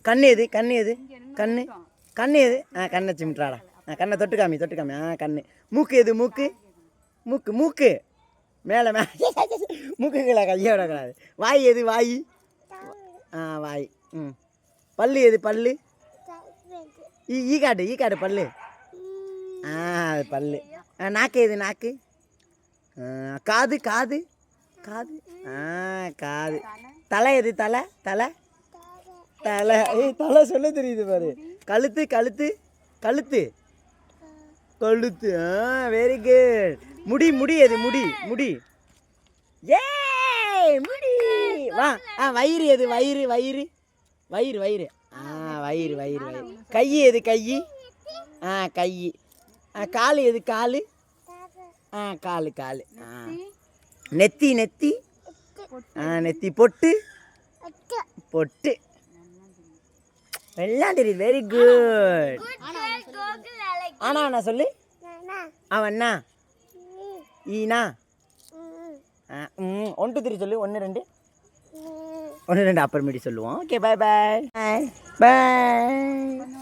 கண்ணு எது கண்ணு எது கண்ணு கண்ணு எது கண்ணை சிமிட்றாடா கண்ணை தொட்டு காமி கண்ணு மூக்கு எது மூக்கு மூக்கு மூக்கு மேலே மூக்கு கீழே கையை விடக்கூடாது வாய் எது வாய் வாய் பல்லு எது பல்லு ஈ காட்டு பல்லு அது பல்லு நாக்கு எது நாக்கு காது காது காது காது தலை எது தலை தலை தலை தலை சொல்ல தெரியுது பாரு கழுத்து கழுத்து கழுத்து கழுத்து வெரி குட் முடி முடி எது முடி முடி ஏ முடி வா வயிறு எது வயிறு வயிறு வயிறு வயிறு வயிறு வயிறு வயிறு கை எது கை கை கால் எது கால் கால் கால் நெத்தி நெத்தி நெத்தி பொட்டு பொட்டு எல்லாம் தெரியுது வெரி குட் ஆனா நான் சொல்லு அவண்ணா ஈனா 1 2 3 சொல்லு 1 2 1 2 அப்புறமேட்டி சொல்லுவோம் ஓகே பாய் பாய் பாய்